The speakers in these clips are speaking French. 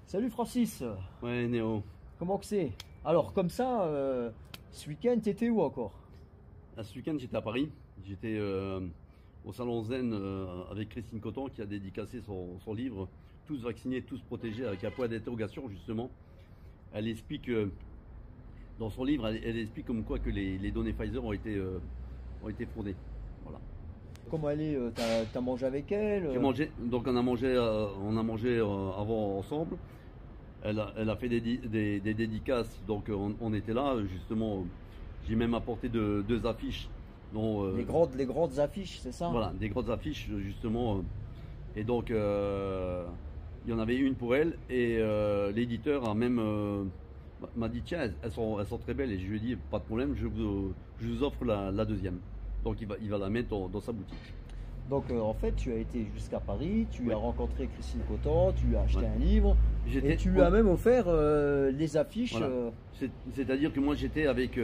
Salut Francis, Ouais, Néo. comment que c'est? Alors comme ça, ce week-end t'étais où encore? Ce week-end, j'étais à Paris. J'étais au Salon Zen avec Christine Coton qui a dédicacé son livre Tous vaccinés, tous protégés, avec un point d'interrogation justement. Elle explique, dans son livre, elle explique comme quoi que les données Pfizer ont été fraudées. Voilà. Comment elle est? T'as mangé avec elle? J'ai mangé, donc on a mangé avant ensemble. Elle a fait des dédicaces, donc on était là justement. J'ai même apporté deux affiches. Dont, Les grandes affiches, c'est ça? voilà, des grandes affiches justement. Et donc il y en avait une pour elle et l'éditeur a même m'a dit tiens, elles sont très belles, et je lui ai dit pas de problème, je vous offre la deuxième. Donc il va la mettre dans sa boutique. Donc en fait, tu as été jusqu'à Paris, tu Oui. as rencontré Christine Coton, tu lui as acheté Ouais. un livre et tu lui as même offert les affiches. Voilà. C'est-à-dire que moi j'étais avec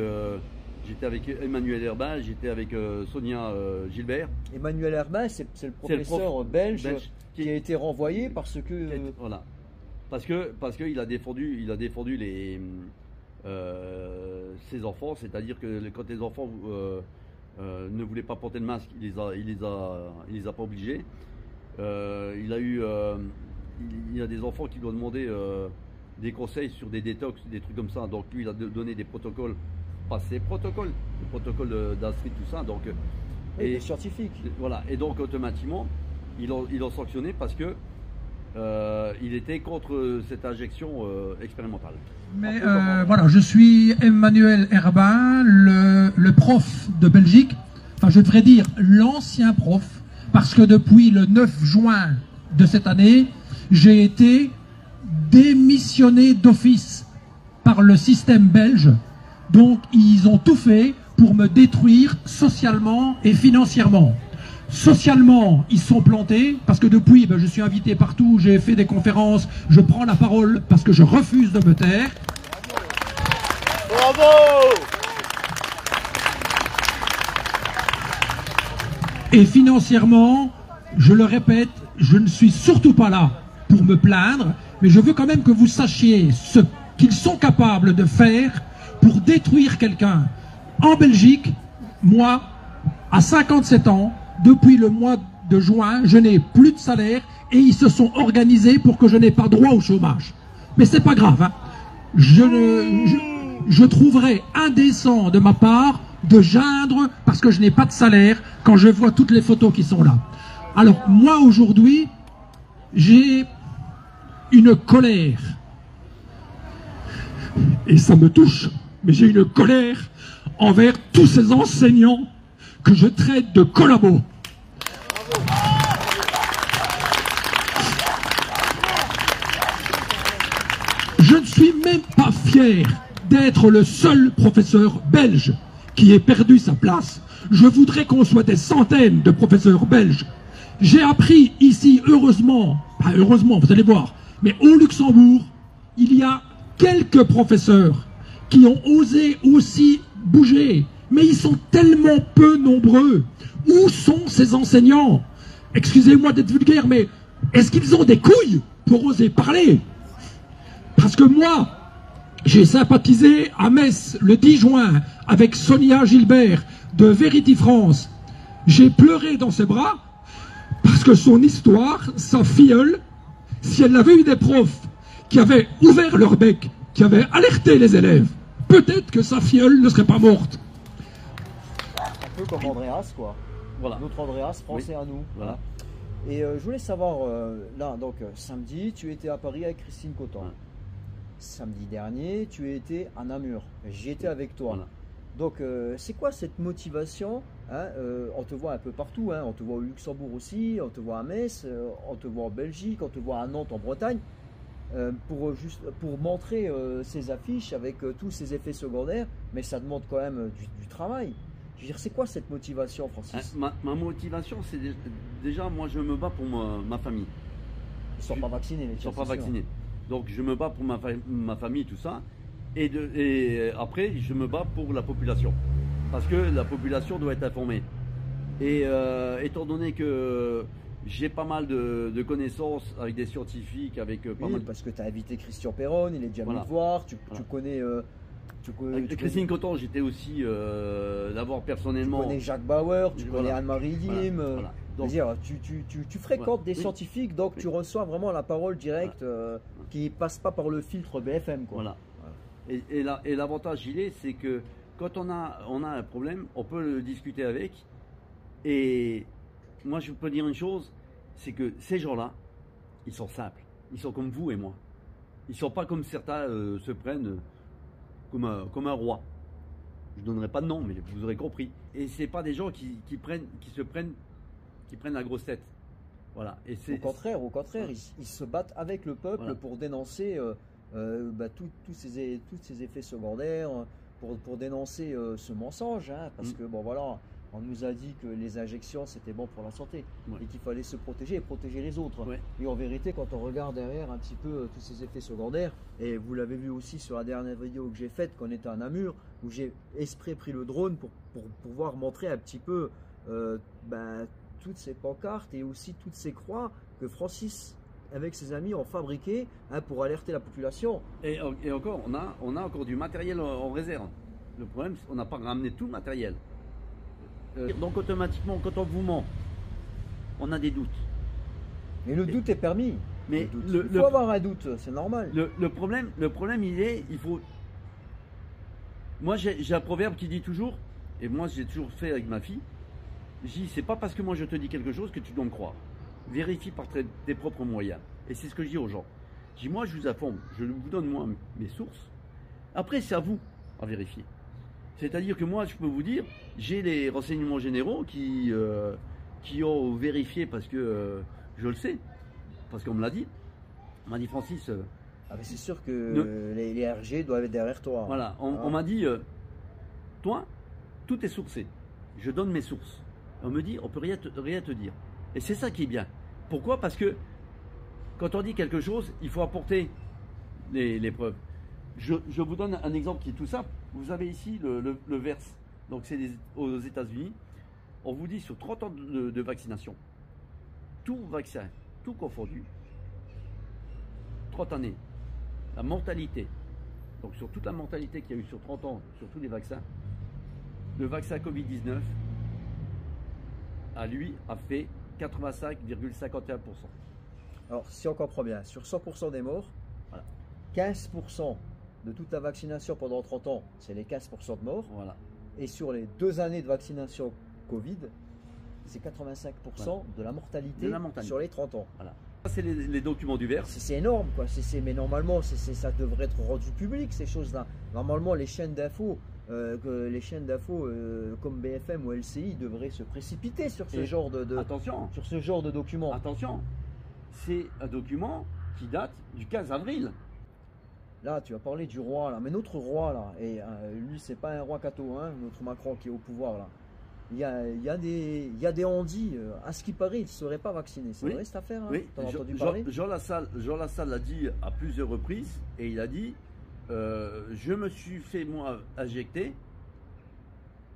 Emmanuel Herbin, j'étais avec Sonia Gilbert. Emmanuel Herbin, c'est le C'est le professeur prof belge qui qui a été renvoyé parce que... Voilà. Parce qu'il a défendu ses enfants, c'est-à-dire que quand les enfants ne voulaient pas porter le masque, il les a pas obligés. Il y a des enfants qui lui ont demandé des conseils sur des détox, des trucs comme ça. Donc lui, il a donné des protocoles, pas ses protocoles, le protocole d'Astrid, tout ça. Donc Oui, des scientifiques. voilà. Et donc automatiquement, ils l'ont sanctionné parce que il était contre cette injection expérimentale. Mais voilà, je suis Emmanuel Herbin, le prof de Belgique, enfin je devrais dire l'ancien prof, parce que depuis le 9 juin de cette année, j'ai été démissionné d'office par le système belge. Donc ils ont tout fait pour me détruire socialement et financièrement. Socialement, ils sont plantés, parce que depuis, je suis invité partout, j'ai fait des conférences, je prends la parole parce que je refuse de me taire. Bravo! Et financièrement, je le répète, je ne suis surtout pas là pour me plaindre, mais je veux quand même que vous sachiez ce qu'ils sont capables de faire pour détruire quelqu'un. En Belgique, moi, à 57 ans, depuis le mois de juin, je n'ai plus de salaire et ils se sont organisés pour que je n'ai pas droit au chômage. Mais c'est pas grave, hein. Je trouverais indécent de ma part de geindre parce que je n'ai pas de salaire quand je vois toutes les photos qui sont là. Alors moi aujourd'hui, j'ai une colère. Et ça me touche, mais j'ai une colère envers tous ces enseignants que je traite de collabos. Je ne suis même pas fier d'être le seul professeur belge qui ait perdu sa place. Je voudrais qu'on soit des centaines de professeurs belges. J'ai appris ici, heureusement, pas heureusement, vous allez voir, mais au Luxembourg, il y a quelques professeurs qui ont osé aussi bouger, mais ils sont tellement peu nombreux. Où sont ces enseignants? Excusez-moi d'être vulgaire, mais est-ce qu'ils ont des couilles pour oser parler? Parce que moi, j'ai sympathisé à Metz le 10 juin avec Sonia Gilbert de Verity France. J'ai pleuré dans ses bras parce que son histoire, sa filleule, si elle avait eu des profs qui avaient ouvert leur bec, qui avaient alerté les élèves, peut-être que sa filleule ne serait pas morte. Un peu comme Andreas, quoi. Voilà. Notre Andreas, français à nous. Voilà. Et je voulais savoir, là, donc samedi, tu étais à Paris avec Christine Coton. Ouais. Samedi dernier, tu étais à Namur. J'y étais avec toi. Voilà. Donc, c'est quoi cette motivation, hein, on te voit un peu partout, hein, on te voit au Luxembourg aussi, on te voit à Metz, on te voit en Belgique, on te voit à Nantes, en Bretagne, pour montrer ces affiches avec tous ces effets secondaires, mais ça demande quand même du travail. Je veux dire, c'est quoi cette motivation, Francis? Ma motivation, c'est déjà, moi je me bats pour ma famille. Ils ne sont pas vaccinés, les Ils ne sont tiens, pas c'est sûr. vaccinés. Donc je me bats pour ma famille, tout ça. Et après, je me bats pour la population. Parce que la population doit être informée. Et étant donné que j'ai pas mal de connaissances avec des scientifiques, avec pas Oui, mal. parce que tu as invité Christian Perron, il est déjà venu Voilà. te voir, Voilà. tu connais. Avec Christine Coton, j'étais aussi l'avoir personnellement. Tu connais Jacques Bauer, tu connais Voilà. Anne-Marie Dim. Voilà. Donc, C'est-à-dire, tu fréquentes voilà. des Oui. scientifiques, donc Oui. tu reçois vraiment la parole directe qui passe pas par le filtre BFM. Quoi. voilà. Et l'avantage, il est, c'est que quand on a un problème, on peut le discuter avec. Et moi, je peux dire une chose, c'est que ces gens-là, ils sont simples. Ils sont comme vous et moi. Ils ne sont pas comme certains se prennent comme un roi. Je ne donnerai pas de nom, mais vous aurez compris. Et c'est pas des gens qui prennent la grosse tête. Voilà. Et Au contraire, ils se battent avec le peuple Voilà. pour dénoncer tous ces effets secondaires, pour dénoncer ce mensonge, hein, parce que bon voilà, on nous a dit que les injections c'était bon pour la santé et qu'il fallait se protéger et protéger les autres. Ouais. Et en vérité, quand on regarde derrière un petit peu tous ces effets secondaires, et vous l'avez vu aussi sur la dernière vidéo que j'ai faite, qu'on était à Namur, où j'ai exprès pris le drone pour pouvoir montrer un petit peu toutes ces pancartes et aussi toutes ces croix que Francis avec ses amis ont fabriquées pour alerter la population. Et encore, on a encore du matériel en réserve. Le problème, c'est qu'on n'a pas ramené tout le matériel. Donc automatiquement, quand on vous ment, on a des doutes. Mais le doute est permis. Mais il faut avoir un doute, c'est normal. Le problème, il faut. Moi, j'ai un proverbe qui dit toujours, et moi j'ai toujours fait avec ma fille, je dis, c'est pas parce que moi je te dis quelque chose que tu dois me croire. Vérifie par tes propres moyens. Et c'est ce que je dis aux gens. Je dis, moi je vous informe, je vous donne moi mes sources. Après, c'est à vous à vérifier. C'est-à-dire que moi, je peux vous dire, j'ai les renseignements généraux qui ont vérifié parce que je le sais, parce qu'on me l'a dit. On m'a dit, Francis. C'est sûr que les RG doivent être derrière toi. Voilà, on m'a dit, toi, tout est sourcé. Je donne mes sources. On me dit, on peut rien te dire. Et c'est ça qui est bien. Pourquoi? Parce que quand on dit quelque chose, il faut apporter les preuves. Je vous donne un exemple qui est tout simple. Vous avez ici le VERS. Donc c'est aux États-Unis. On vous dit sur 30 ans de vaccination, tout vaccin, tout confondu, 30 années, la mortalité, donc sur toute la mortalité qu'il y a eu sur 30 ans, sur tous les vaccins, le vaccin Covid-19, à lui, a fait 85,51%. Alors, si on comprend bien, sur 100% des morts, Voilà. 15% de toute la vaccination pendant 30 ans, c'est les 15% de morts. Voilà. Et sur les 2 années de vaccination Covid, c'est 85% de la mortalité sur les 30 ans. Voilà. Ça, c'est les documents du VERS. C'est énorme, quoi. Mais normalement, ça devrait être rendu public, ces choses-là. Normalement, les chaînes d'infos, comme BFM ou LCI devraient se précipiter sur ce genre sur ce genre de documents. Attention, c'est un document qui date du 15 avril. Là, tu as parlé du roi, là. Mais notre roi, là, et lui, c'est pas un roi catho, hein, notre Macron qui est au pouvoir, là. Il y a des on-dit, à ce qui paraît, il ne serait pas vacciné. C'est vrai cette affaire, hein? Oui, T'as entendu parler? Jean Lassalle l'a dit à plusieurs reprises et il a dit je me suis fait moi injecter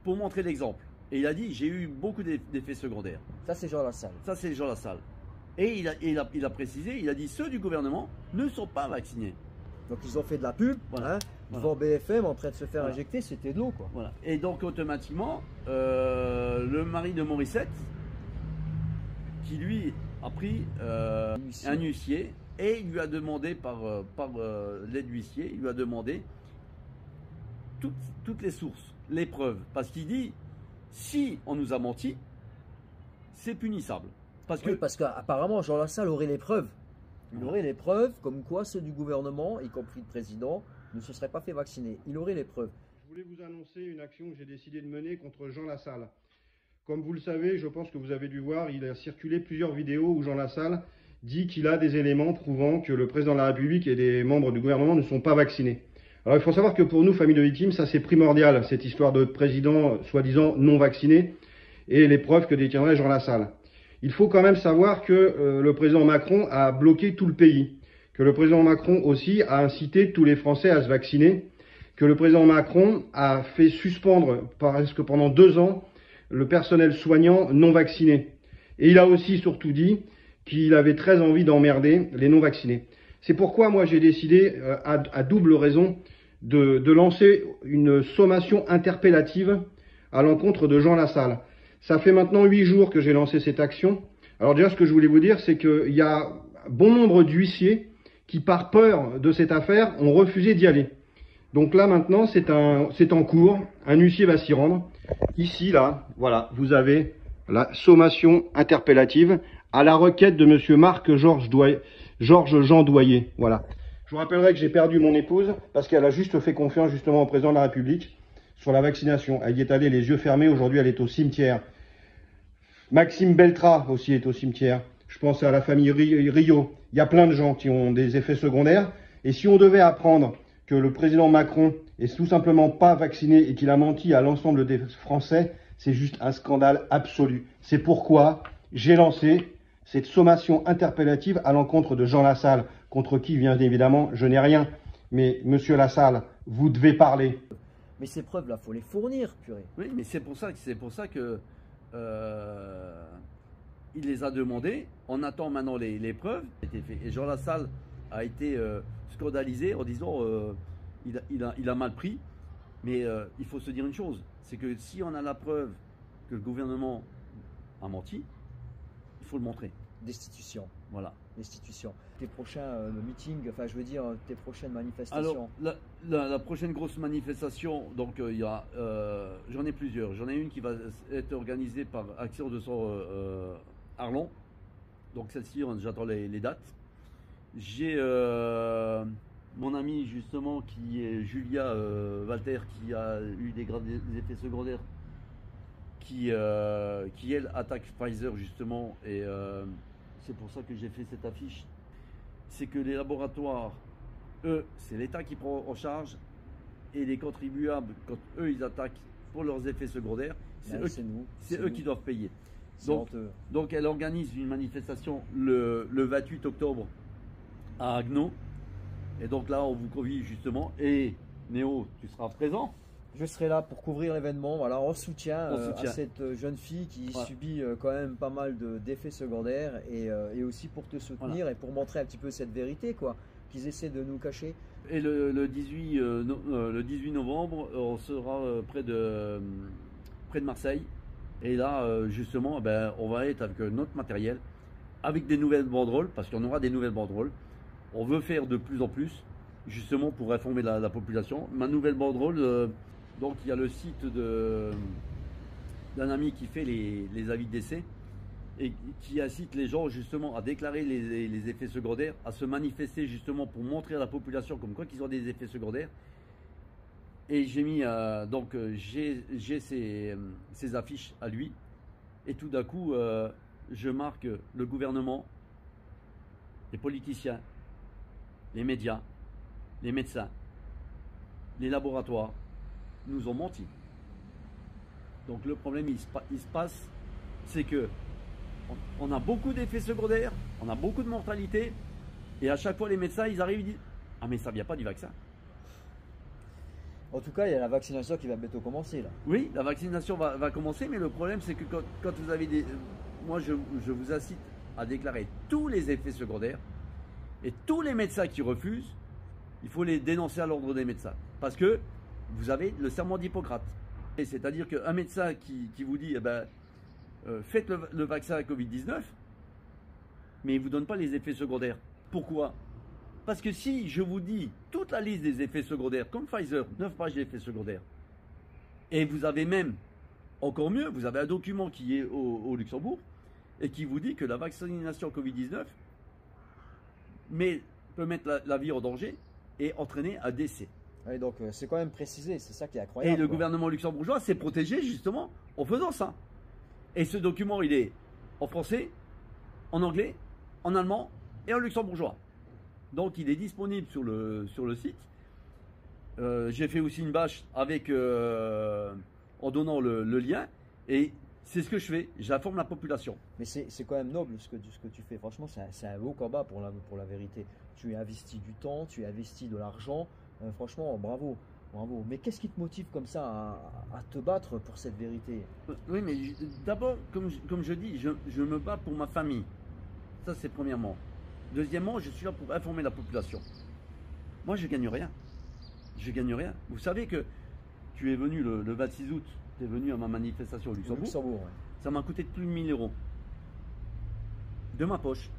pour montrer l'exemple. Et il a dit j'ai eu beaucoup d'effets secondaires. Ça, c'est Jean Lassalle. Ça, c'est Jean Lassalle. Et il a précisé, il a dit ceux du gouvernement ne sont pas vaccinés. Donc ils ont fait de la pub, Voilà. hein, devant BFM en train de se faire injecter, c'était de l'eau, quoi. Voilà. Et donc automatiquement, le mari de Morissette, qui lui a pris un huissier, et il lui a demandé par l'aide d'huissier, il lui a demandé toutes les sources, les preuves. Parce qu'il dit, si on nous a menti, c'est punissable. Parce qu'apparemment Jean Lassalle aurait les preuves. Il aurait les preuves comme quoi ceux du gouvernement, y compris le président, ne se seraient pas fait vacciner. Il aurait les preuves. Je voulais vous annoncer une action que j'ai décidé de mener contre Jean Lassalle. Comme vous le savez, je pense que vous avez dû voir, il a circulé plusieurs vidéos où Jean Lassalle dit qu'il a des éléments prouvant que le président de la République et des membres du gouvernement ne sont pas vaccinés. Alors il faut savoir que pour nous, famille de victimes, ça c'est primordial, cette histoire de président soi-disant non vacciné et les preuves que détiendrait Jean Lassalle. Il faut quand même savoir que le président Macron a bloqué tout le pays, que le président Macron aussi a incité tous les Français à se vacciner, que le président Macron a fait suspendre presque pendant 2 ans le personnel soignant non vacciné, Et il a aussi surtout dit qu'il avait très envie d'emmerder les non-vaccinés. C'est pourquoi moi j'ai décidé, à double raison, de lancer une sommation interpellative à l'encontre de Jean Lassalle. Ça fait maintenant 8 jours que j'ai lancé cette action. Alors déjà, ce que je voulais vous dire, c'est qu'il y a bon nombre d'huissiers qui, par peur de cette affaire, ont refusé d'y aller. Donc là, maintenant, c'est en cours. Un huissier va s'y rendre. Ici, là, voilà, vous avez la sommation interpellative à la requête de monsieur Marc-Georges Jean Doyer. Voilà. Je vous rappellerai que j'ai perdu mon épouse parce qu'elle a juste fait confiance justement au président de la République sur la vaccination. Elle y est allée les yeux fermés. Aujourd'hui, elle est au cimetière. Maxime Beltra aussi est au cimetière. Je pense à la famille Rio. Il y a plein de gens qui ont des effets secondaires. Et si on devait apprendre que le président Macron est tout simplement pas vacciné et qu'il a menti à l'ensemble des Français, c'est juste un scandale absolu. C'est pourquoi j'ai lancé cette sommation interpellative à l'encontre de Jean Lassalle, contre qui, bien évidemment, je n'ai rien. Mais monsieur Lassalle, vous devez parler. Mais ces preuves-là, il faut les fournir, purée. Oui, mais c'est pour ça que il les a demandées. On attend maintenant les preuves. Et Jean Lassalle a été scandalisé en disant il a mal pris. Mais il faut se dire une chose, c'est que si on a la preuve que le gouvernement a menti, il faut le montrer. Destitution. Voilà. Destitution. Tes prochains meetings, enfin je veux dire tes prochaines manifestations. Alors la prochaine grosse manifestation, donc il y a, j'en ai plusieurs. J'en ai une qui va être organisée par Action de Sang Arlon. Donc celle-ci, j'attends les dates. J'ai mon ami justement qui est Julia Walter, qui a eu des effets secondaires, qui elle attaque Pfizer justement, et c'est pour ça que j'ai fait cette affiche. C'est que les laboratoires, eux, c'est l'État qui prend en charge, et les contribuables, quand eux ils attaquent pour leurs effets secondaires, c'est eux qui doivent payer. Donc elle organise une manifestation le 28 octobre à Haguenau. Et donc là, on vous convie justement. Et Néo, tu seras présent? Je serai là pour couvrir l'événement, voilà, en soutien à cette jeune fille qui subit quand même pas mal d'effets secondaires, et aussi pour te soutenir et pour montrer un petit peu cette vérité, quoi, qu'ils essaient de nous cacher. Et le 18 novembre, on sera près de Marseille. Et là, justement, on va être avec notre matériel, avec des nouvelles banderoles, parce qu'on aura des nouvelles banderoles. On veut faire de plus en plus, justement pour informer la population. Ma nouvelle banderole, donc il y a le site d'un ami qui fait les avis de décès et qui incite les gens justement à déclarer les effets secondaires, à se manifester justement pour montrer à la population comme quoi qu'ils ont des effets secondaires. Et j'ai mis, j'ai ces affiches à lui, et tout d'un coup, je marque le gouvernement, les politiciens, les médias, les médecins, les laboratoires nous ont menti. Donc le problème il se passe, c'est que on a beaucoup d'effets secondaires, on a beaucoup de mortalité, et à chaque fois les médecins ils arrivent et disent « Ah mais ça vient pas du vaccin ». En tout cas, il y a la vaccination qui va bientôt commencer là. Oui, la vaccination va commencer, mais le problème c'est que quand vous avez des... Moi je vous incite à déclarer tous les effets secondaires, et tous les médecins qui refusent, il faut les dénoncer à l'ordre des médecins. Parce que vous avez le serment d'Hippocrate. C'est-à-dire qu'un médecin qui vous dit faites le vaccin à Covid-19, mais il ne vous donne pas les effets secondaires. Pourquoi? Parce que si je vous dis toute la liste des effets secondaires, comme Pfizer, 9 pages d'effets secondaires, et vous avez même, encore mieux, vous avez un document qui est au Luxembourg, et qui vous dit que la vaccination Covid-19 peut mettre la vie en danger et entraîner un décès. Oui, donc c'est quand même précisé, c'est ça qui est incroyable. Et le gouvernement luxembourgeois s'est protégé justement en faisant ça. Et ce document, il est en français, en anglais, en allemand et en luxembourgeois. Donc il est disponible sur le site. J'ai fait aussi une bâche avec, en donnant le lien, et c'est ce que je fais, j'informe la population. Mais c'est quand même noble ce que tu fais, franchement c'est un beau combat pour la vérité. Tu as investi du temps, tu as investi de l'argent, franchement bravo. Bravo. Mais qu'est-ce qui te motive comme ça à te battre pour cette vérité? Oui, mais d'abord, comme je dis, je me bats pour ma famille. Ça, c'est premièrement. Deuxièmement, je suis là pour informer la population. Moi, je gagne rien. Je gagne rien. Vous savez que tu es venu le 26 août, tu es venu à ma manifestation au Luxembourg. Ouais. Ça m'a coûté plus de 1000 € de ma poche.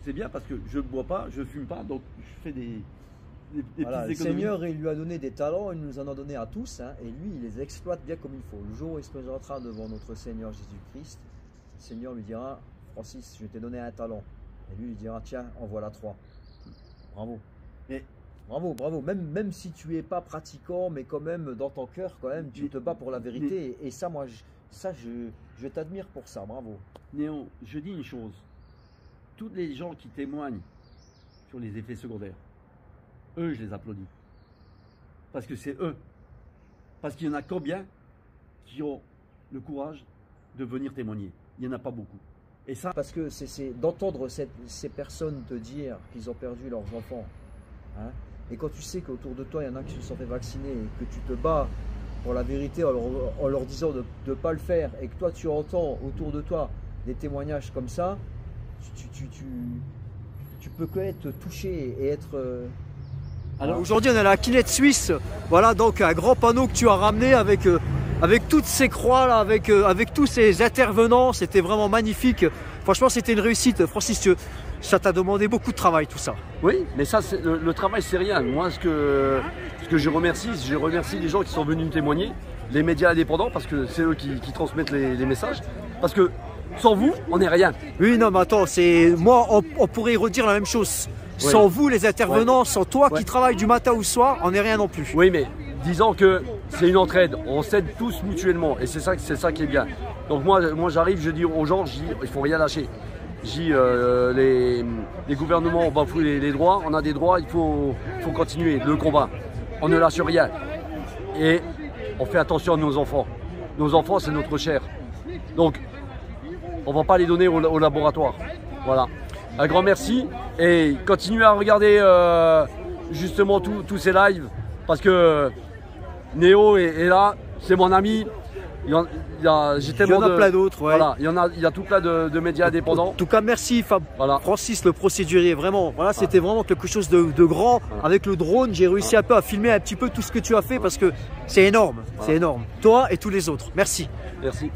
C'est bien parce que je ne bois pas, je ne fume pas, donc je fais des voilà, petites le économies. Seigneur, il lui a donné des talents, il nous en a donné à tous, hein, et lui, il les exploite bien comme il faut. Le jour où il se présentera devant notre Seigneur Jésus-Christ, le Seigneur lui dira, Francis, je t'ai donné un talent. Et lui, il dira, tiens, en voilà 3. Bravo. Et bravo, bravo. Même si tu n'es pas pratiquant, mais quand même, dans ton cœur, quand même, tu te bats pour la vérité. Et ça, moi, je t'admire pour ça. Bravo. Néo, je dis une chose. Tous les gens qui témoignent sur les effets secondaires, eux, je les applaudis. Parce que c'est eux. Parce qu'il y en a combien qui ont le courage de venir témoigner? Il n'y en a pas beaucoup. Et ça, parce que c'est d'entendre ces personnes te dire qu'ils ont perdu leurs enfants. Hein, et quand tu sais qu'autour de toi, il y en a qui se sont fait vacciner et que tu te bats pour la vérité en leur disant de ne pas le faire, et que toi, tu entends autour de toi des témoignages comme ça, tu peux que être touché et être... Alors aujourd'hui, on est à la Kinette Suisse. Voilà, donc un grand panneau que tu as ramené avec toutes ces croix là, avec tous ces intervenants. C'était vraiment magnifique. Franchement, c'était une réussite. Francis, ça t'a demandé beaucoup de travail, tout ça. oui, mais ça, le travail, c'est rien. Moi, ce que je remercie les gens qui sont venus témoigner, les médias indépendants, parce que c'est eux qui transmettent les messages. Parce que sans vous, on n'est rien. Oui, non, mais attends, moi, on pourrait redire la même chose. Oui. Sans vous, les intervenants, sans toi qui travailles du matin au soir, on n'est rien non plus. Oui, mais disons que c'est une entraide. On s'aide tous mutuellement. Et c'est ça qui est bien. Donc moi j'arrive, je dis aux gens, il ne faut rien lâcher. Je dis, les gouvernements bafouent les droits. On a des droits, il faut continuer le combat. On ne lâche rien. Et on fait attention à nos enfants. Nos enfants, c'est notre chair. Donc, on ne va pas les donner au laboratoire. Voilà. Un grand merci et continuez à regarder justement tous ces lives parce que Néo est là, c'est mon ami. Il y en a plein d'autres. Ouais. Voilà, il y a tout plein de médias indépendants. En tout cas, merci voilà. Francis, le procédurier. Vraiment, voilà, c'était vraiment quelque chose de grand. Voilà. Avec le drone, j'ai réussi un peu à filmer un petit peu tout ce que tu as fait parce que c'est énorme. C'est énorme. Toi et tous les autres. Merci. Merci.